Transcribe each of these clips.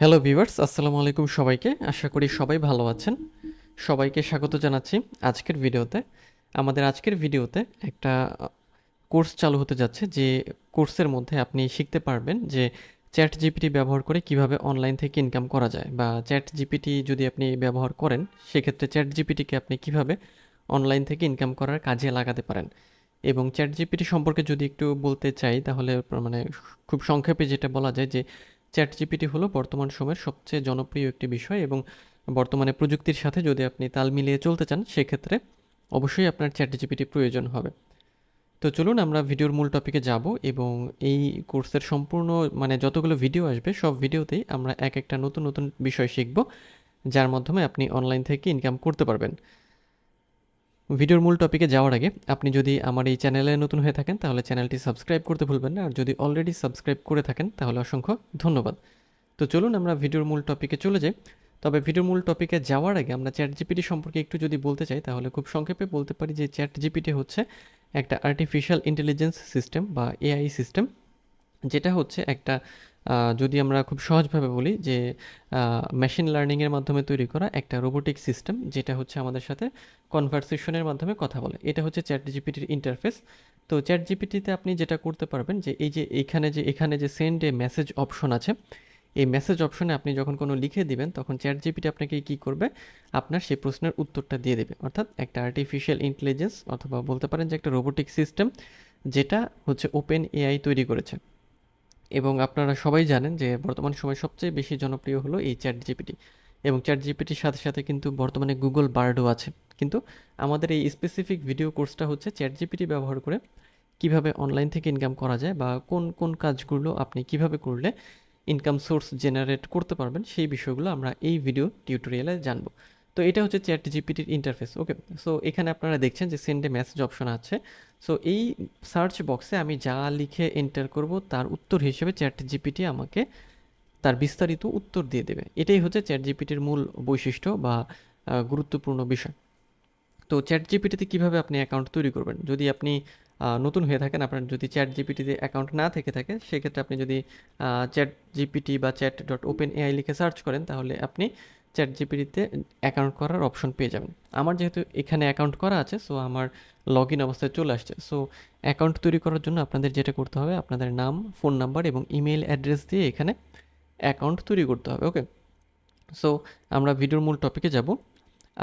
Hello viewers, আসসালামু আলাইকুম সবাইকে। আশা করি সবাই ভালো আছেন। সবাইকে স্বাগত জানাচ্ছি আজকের ভিডিওতে। আমাদের আজকের ভিডিওতে একটা কোর্স চালু হতে যাচ্ছে, যে কোর্সের মধ্যে আপনি শিখতে পারবেন যে চ্যাট জিপিটি ব্যবহার করে কিভাবে অনলাইন থেকে ইনকাম করা যায়, বা চ্যাট জিপিটি যদি আপনি ব্যবহার করেন সেক্ষেত্রে চ্যাট জিপিটিকে আপনি কিভাবে অনলাইন থেকে ইনকাম করার কাজে লাগাতে পারেন। এবং চ্যাট জিপিটি সম্পর্কে যদি একটু বলতে চাই তাহলে মানে খুব সংক্ষেপে যেটা বলা যায় যে চ্যাট জিপিটি হলো বর্তমান সময়ের সবচেয়ে জনপ্রিয় একটি বিষয়, এবং বর্তমানে প্রযুক্তির সাথে যদি আপনি তাল মিলিয়ে চলতে চান সেক্ষেত্রে অবশ্যই আপনার চ্যাট জিপিটি প্রয়োজন হবে। তো চলুন আমরা ভিডিওর মূল টপিকে যাব, এবং এই কোর্সের সম্পূর্ণ মানে যতগুলো ভিডিও আসবে সব ভিডিওতেই আমরা এক একটা নতুন নতুন বিষয় শিখব, যার মাধ্যমে আপনি অনলাইন থেকে ইনকাম করতে পারবেন। ভিডিওর মূল টপিকে যাওয়ার আগে আপনি যদি আমার এই চ্যানেলে নতুন হয়ে থাকেন তাহলে চ্যানেলটি সাবস্ক্রাইব করতে ভুলবেন না, আর যদি অলরেডি সাবস্ক্রাইব করে থাকেন তাহলে অসংখ্য ধন্যবাদ। তো চলুন আমরা ভিডিওর মূল টপিকে চলে যাই। তবে ভিডিওর মূল টপিকে যাওয়ার আগে আমরা চ্যাট জিপিটি সম্পর্কে একটু যদি বলতে চাই তাহলে খুব সংক্ষেপে বলতে পারি যে চ্যাট জিপিটি হচ্ছে একটা আর্টিফিশিয়াল ইন্টেলিজেন্স সিস্টেম বা এআই সিস্টেম, যেটা হচ্ছে একটা যদি আমরা খুব সহজভাবে বলি যে মেশিন লার্নিংয়ের মাধ্যমে তৈরি করা একটা রোবোটিক সিস্টেম, যেটা হচ্ছে আমাদের সাথে কনভারসেশনের মাধ্যমে কথা বলে। এটা হচ্ছে চ্যাট জিপিটির ইন্টারফেস। তো চ্যাট জিপিটিতে আপনি যেটা করতে পারবেন যে এই যে এখানে যে সেন্ড এ মেসেজ অপশন আছে, এই মেসেজ অপশনে আপনি যখন কোনো লিখে দিবেন তখন চ্যাট জিপিটি আপনাকে কী করবে, আপনার সেই প্রশ্নের উত্তরটা দিয়ে দেবে। অর্থাৎ একটা আর্টিফিশিয়াল ইন্টেলিজেন্স অথবা বলতে পারেন যে একটা রোবোটিক সিস্টেম, যেটা হচ্ছে ওপেন এআই তৈরি করেছে। এবং আপনারা সবাই জানেন যে বর্তমান সময়ে সবচেয়ে বেশি জনপ্রিয় হলো এই চ্যাট জিপিটি, এবং চ্যাট জিপিটির সাথে সাথে কিন্তু বর্তমানে গুগল বার্ডও আছে। কিন্তু আমাদের এই স্পেসিফিক ভিডিও কোর্সটা হচ্ছে চ্যাট জিপিটি ব্যবহার করে কিভাবে অনলাইন থেকে ইনকাম করা যায়, বা কোন কোন কাজগুলো আপনি কিভাবে করলে ইনকাম সোর্স জেনারেট করতে পারবেন, সেই বিষয়গুলো আমরা এই ভিডিও টিউটোরিয়ালে জানবো। তো এটা হচ্ছে চ্যাট জিপিটির ইন্টারফেস। ওকে, সো এখানে আপনারা দেখছেন যে সেন্ড এ মেসেজ অপশন আছে। সো এই সার্চ বক্সে আমি যা লিখে এন্টার করব তার উত্তর হিসেবে চ্যাট জিপিটি আমাকে তার বিস্তারিত উত্তর দিয়ে দেবে। এটাই হচ্ছে চ্যাট জিপিটির মূল বৈশিষ্ট্য বা গুরুত্বপূর্ণ বিষয়। তো চ্যাট জিপিটিতে কীভাবে আপনি অ্যাকাউন্ট তৈরি করবেন, যদি আপনি নতুন হয়ে থাকেন, আপনার যদি চ্যাট জিপিটিতে অ্যাকাউন্ট না থেকে থাকে, সেক্ষেত্রে আপনি যদি চ্যাট জিপিটি বা চ্যাট ডট ওপেন এআই লিখে সার্চ করেন তাহলে আপনি চ্যাট জিপিটিতে অ্যাকাউন্ট করার অপশন পেয়ে যাবেন। আমার যেহেতু এখানে অ্যাকাউন্ট করা আছে, সো আমার লগ ইন অবস্থায় চলে আসছে। সো অ্যাকাউন্ট তৈরি করার জন্য আপনাদের যেটা করতে হবে, আপনাদের নাম, ফোন নাম্বার এবং ইমেল অ্যাড্রেস দিয়ে এখানে অ্যাকাউন্ট তৈরি করতে হবে। ওকে, সো আমরা ভিডিওর মূল টপিকে যাব।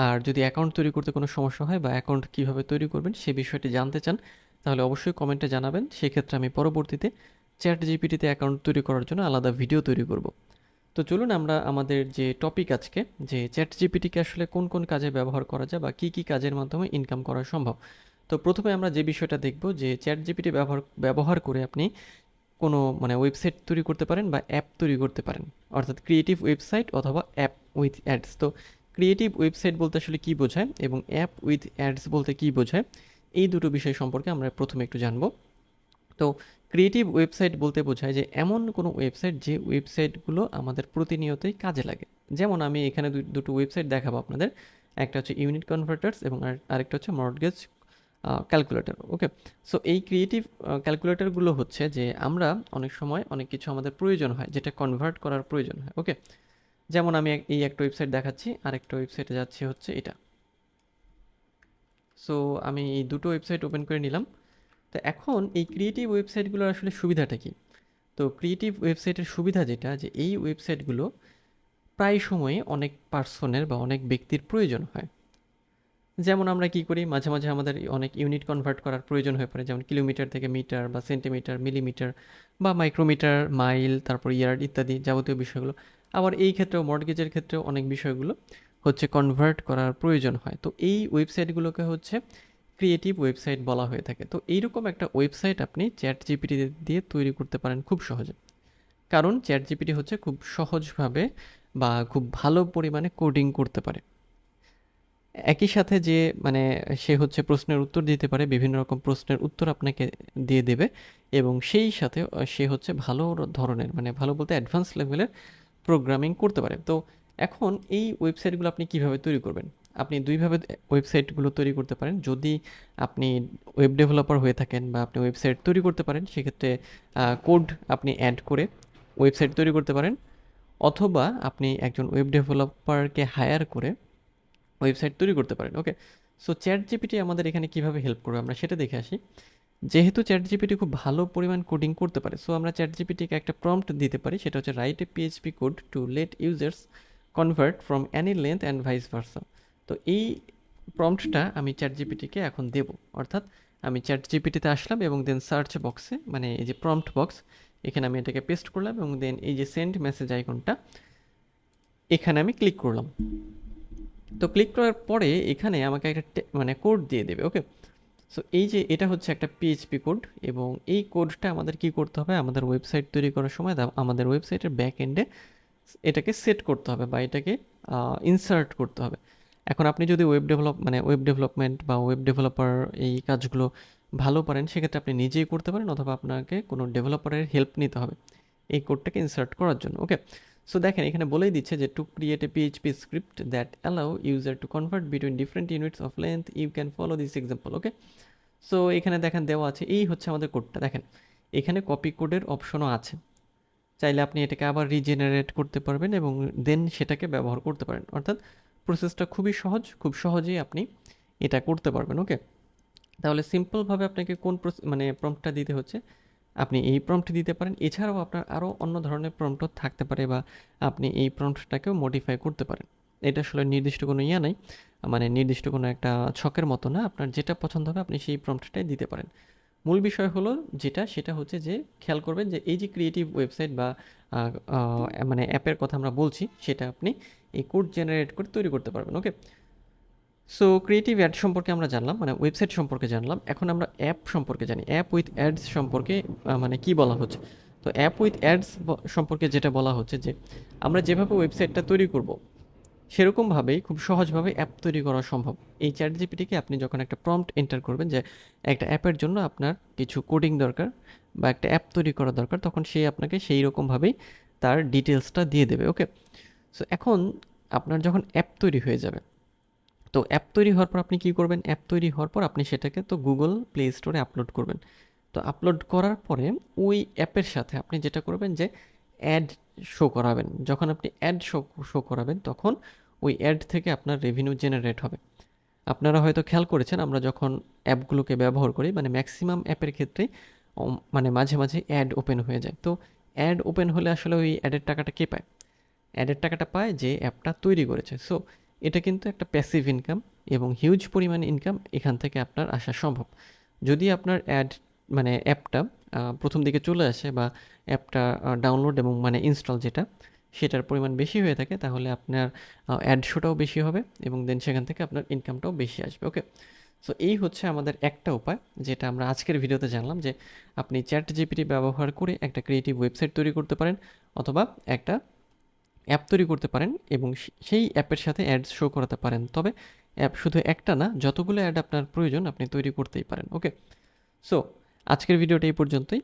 আর যদি অ্যাকাউন্ট তৈরি করতে কোনো সমস্যা হয় বা অ্যাকাউন্ট কীভাবে তৈরি করবেন সে বিষয়টি জানতে চান তাহলে অবশ্যই কমেন্টে জানাবেন। সেক্ষেত্রে আমি পরবর্তীতে চ্যাট জিপিটিতে অ্যাকাউন্ট তৈরি করার জন্য আলাদা ভিডিও তৈরি করব। তো চলুন আমরা আমাদের যে টপিক আজকে, যে চ্যাট জিপিটিকে আসলে কোন কোন কাজে ব্যবহার করা যায় বা কী কী কাজের মাধ্যমে ইনকাম করা সম্ভব। তো প্রথমে আমরা যে বিষয়টা দেখব যে চ্যাট জিপিটি ব্যবহার ব্যবহার করে আপনি কোনো মানে ওয়েবসাইট তৈরি করতে পারেন বা অ্যাপ তৈরি করতে পারেন, অর্থাৎ ক্রিয়েটিভ ওয়েবসাইট অথবা অ্যাপ উইথ অ্যাডস। তো ক্রিয়েটিভ ওয়েবসাইট বলতে আসলে কী বোঝায় এবং অ্যাপ উইথ অ্যাডস বলতে কী বোঝায়, এই দুটো বিষয় সম্পর্কে আমরা প্রথমে একটু জানবো। তো ক্রিয়েটিভ ওয়েবসাইট বলতে বোঝায় যে এমন কোনো ওয়েবসাইট যে ওয়েবসাইটগুলো আমাদের প্রতিনিয়তই কাজে লাগে। যেমন আমি এখানে দুটো ওয়েবসাইট দেখাবো আপনাদের, একটা হচ্ছে ইউনিট কনভার্টার্স এবং আরেকটা হচ্ছে মর্টগেজ ক্যালকুলেটর। ওকে, সো এই ক্রিয়েটিভ ক্যালকুলেটরগুলো হচ্ছে যে আমরা অনেক সময় অনেক কিছু আমাদের প্রয়োজন হয় যেটা কনভার্ট করার প্রয়োজন হয়। ওকে, যেমন আমি এই একটা ওয়েবসাইট দেখাচ্ছি, আরেকটা ওয়েবসাইটে যাচ্ছি হচ্ছে এটা। সো আমি এই দুটো ওয়েবসাইট ওপেন করে নিলাম। তো এখন এই ক্রিয়েটিভ ওয়েবসাইটগুলোর আসলে সুবিধাটা কী? তো ক্রিয়েটিভ ওয়েবসাইটের সুবিধা যেটা, যে এই ওয়েবসাইটগুলো প্রায় সময়ে অনেক পার্সনের বা অনেক ব্যক্তির প্রয়োজন হয়। যেমন আমরা কি করি, মাঝে মাঝে আমাদের অনেক ইউনিট কনভার্ট করার প্রয়োজন হয়ে পড়ে, যেমন কিলোমিটার থেকে মিটার বা সেন্টিমিটার, মিলিমিটার বা মাইক্রোমিটার, মাইল, তারপর ইয়ার্ড ইত্যাদি যাবতীয় বিষয়গুলো। আবার এই ক্ষেত্রেও মর্টগেজের ক্ষেত্রেও অনেক বিষয়গুলো হচ্ছে কনভার্ট করার প্রয়োজন হয়। তো এই ওয়েবসাইটগুলোকে হচ্ছে ক্রিয়েটিভ ওয়েবসাইট বলা হয়ে থাকে। তো এইরকম একটা ওয়েবসাইট আপনি চ্যাট জিপিটি দিয়ে তৈরি করতে পারেন খুব সহজে, কারণ চ্যাট জিপিটি হচ্ছে খুব সহজভাবে বা খুব ভালো পরিমাণে কোডিং করতে পারে। একই সাথে যে মানে সে হচ্ছে প্রশ্নের উত্তর দিতে পারে, বিভিন্ন রকম প্রশ্নের উত্তর আপনাকে দিয়ে দেবে, এবং সেই সাথে সে হচ্ছে ভালো ধরনের মানে ভালো বলতে অ্যাডভান্স লেভেলের প্রোগ্রামিং করতে পারে। তো এখন এই ওয়েবসাইটগুলো আপনি কিভাবে তৈরি করবেন? আপনি দুইভাবে ওয়েবসাইটগুলো তৈরি করতে পারেন। যদি আপনি ওয়েব ডেভেলপার হয়ে থাকেন বা আপনি ওয়েবসাইট তৈরি করতে পারেন, সেক্ষেত্রে কোড আপনি অ্যাড করে ওয়েবসাইট তৈরি করতে পারেন। অথবা আপনি একজন ওয়েব ডেভেলপারকে হায়ার করে ওয়েবসাইট তৈরি করতে পারেন। ওকে, সো চ্যাট জিপিটি আমাদের এখানে কিভাবে হেল্প করবে আমরা সেটা দেখে আসি। যেহেতু চ্যাট জিপিটি খুব ভালো পরিমাণ কোডিং করতে পারে, সো আমরা চ্যাট জিপিটিকে একটা প্রম্পট দিতে পারি, সেটা হচ্ছে write a PHP code to let users convert from any length and vice versa. তো এই প্রম্পটটা আমি চ্যাট জিপিটিকে এখন দেব, অর্থাৎ আমি চ্যাট জিপিটিতে আসলাম এবং দেন সার্চ বক্সে, মানে এই যে প্রম্পট বক্স, এখানে আমি এটাকে পেস্ট করলাম এবং দেন এই যে সেন্ড মেসেজ আইকনটা, এখানে আমি ক্লিক করলাম। তো ক্লিক করার পরে এখানে আমাকে একটা মানে কোড দিয়ে দেবে। ওকে, সো এই যে এটা হচ্ছে একটা পিএইচপি কোড, এবং এই কোডটা আমাদের কি করতে হবে, আমাদের ওয়েবসাইট তৈরি করার সময় আমাদের ওয়েবসাইটের ব্যাক এন্ডে এটাকে সেট করতে হবে বা এটাকে ইনসার্ট করতে হবে। এখন আপনি যদি ওয়েব ডেভেলপমেন্ট বা ওয়েব ডেভেলপার এই কাজগুলো ভালো পারেন, সেক্ষেত্রে আপনি নিজেই করতে পারেন, অথবা আপনাকে কোনো ডেভেলপারের হেল্প নিতে হবে এই কোডটাকে ইনসার্ট করার জন্য। ওকে, সো দেখেন এখানে বলেই দিচ্ছে যে to create a PHP script that allow user to convert between different units of length you can follow this example. Okay, so এখানে দেখেন দেওয়া আছে, এই হচ্ছে আমাদের কোডটা। দেখেন এখানে কপি কোডের অপশনও আছে, চাইলে আপনি এটাকে আবার রিজেনারেট করতে পারবেন এবং দেন সেটাকে ব্যবহার করতে পারেন। অর্থাৎ প্রসেসটা খুবই সহজ, খুব সহজেই আপনি এটা করতে পারবেন। ওকে, তাহলে সিম্পলভাবে আপনাকে কোন মানে প্রম্পটটা দিতে হচ্ছে, আপনি এই প্রম্পট দিতে পারেন। এছাড়াও আপনার আরও অন্য ধরনের প্রম্পটও থাকতে পারে, বা আপনি এই প্রম্পটটাকেও মডিফাই করতে পারেন। এটা আসলে নির্দিষ্ট কোনো ইয়া নাই, মানে নির্দিষ্ট কোনো একটা ছকের মতো না, আপনার যেটা পছন্দ হবে আপনি সেই প্রম্পটটাই দিতে পারেন। মূল বিষয় হলো সেটা হচ্ছে যে খেয়াল করবেন যে এই যে ক্রিয়েটিভ ওয়েবসাইট বা মানে অ্যাপের কথা আমরা বলছি, সেটা আপনি এই কোড জেনারেট করে তৈরি করতে পারবেন। ওকে, সো ক্রিয়েটিভ অ্যাড সম্পর্কে আমরা জানলাম, মানে ওয়েবসাইট সম্পর্কে জানলাম। এখন আমরা অ্যাপ সম্পর্কে জানি, অ্যাপ উইথ অ্যাডস সম্পর্কে মানে কি বলা হচ্ছে। তো অ্যাপ উইথ অ্যাডস সম্পর্কে যেটা বলা হচ্ছে যে আমরা যেভাবে ওয়েবসাইটটা তৈরি করব, সেরকমভাবেই খুব সহজভাবে অ্যাপ তৈরি করা সম্ভব। এই চ্যাট জিপিটিকে আপনি যখন একটা প্রম্পট এন্টার করবেন যে একটা অ্যাপের জন্য আপনার কিছু কোডিং দরকার বা একটা অ্যাপ তৈরি করা দরকার, তখন সে আপনাকে সেই রকমভাবেই তার ডিটেলসটা দিয়ে দেবে। ওকে, সো এখন আপনার যখন অ্যাপ তৈরি হয়ে যাবে, তো অ্যাপ তৈরি হওয়ার পর আপনি কী করবেন, অ্যাপ তৈরি হওয়ার পর আপনি সেটাকে তো গুগল প্লে স্টোরে আপলোড করবেন। তো আপলোড করার পরে ওই অ্যাপের সাথে আপনি যেটা করবেন যে অ্যাড শো করাবেন। যখন আপনি অ্যাড শো করাবেন, তখন ওই অ্যাড থেকে আপনার রেভিনিউ জেনারেট হবে। আপনারা হয়তো খেয়াল করেছেন, আমরা যখন অ্যাপগুলোকে ব্যবহার করি, মানে ম্যাক্সিমাম অ্যাপের ক্ষেত্রেই মানে মাঝে মাঝে অ্যাড ওপেন হয়ে যায়। তো অ্যাড ওপেন হলে আসলে ওই অ্যাডের টাকাটা কে পায়? অ্যাডের টাকাটা পায় যে অ্যাপটা তৈরি করেছে। সো এটা কিন্তু একটা প্যাসিভ ইনকাম, এবং হিউজ পরিমাণ ইনকাম এখান থেকে আপনার আসা সম্ভব। যদি আপনার মানে অ্যাপটা প্রথম দিকে চলে আসে, বা অ্যাপটা ডাউনলোড এবং মানে ইনস্টল সেটার পরিমাণ বেশি হয়ে থাকে, তাহলে আপনার অ্যাড শোটাও বেশি হবে এবং দেন সেখান থেকে আপনার ইনকামটাও বেশি আসবে। ওকে, সো এই হচ্ছে আমাদের একটা উপায়, যেটা আমরা আজকের ভিডিওতে জানলাম, যে আপনি চ্যাট জিপিটি ব্যবহার করে একটা ক্রিয়েটিভ ওয়েবসাইট তৈরি করতে পারেন, অথবা একটা অ্যাপ তৈরি করতে পারেন এবং সেই অ্যাপের সাথে অ্যাডস শো করাতে পারেন। তবে অ্যাপ শুধু একটা না, যতগুলো অ্যাড আপনার প্রয়োজন আপনি তৈরি করতেই পারেন। ওকে, সো আজকের ভিডিওটা এই পর্যন্তই।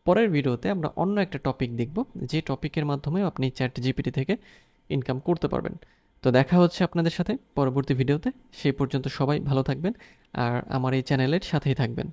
পরের ভিডিওতে আমরা অন্য একটা টপিক দেখব, যে টপিকের মাধ্যমেও আপনি চ্যাট জিপিটি থেকে ইনকাম করতে পারবেন। তো দেখা হচ্ছে আপনাদের সাথে পরবর্তী ভিডিওতে। সেই পর্যন্ত সবাই ভালো থাকবেন আর আমার এই চ্যানেলের সাথেই থাকবেন।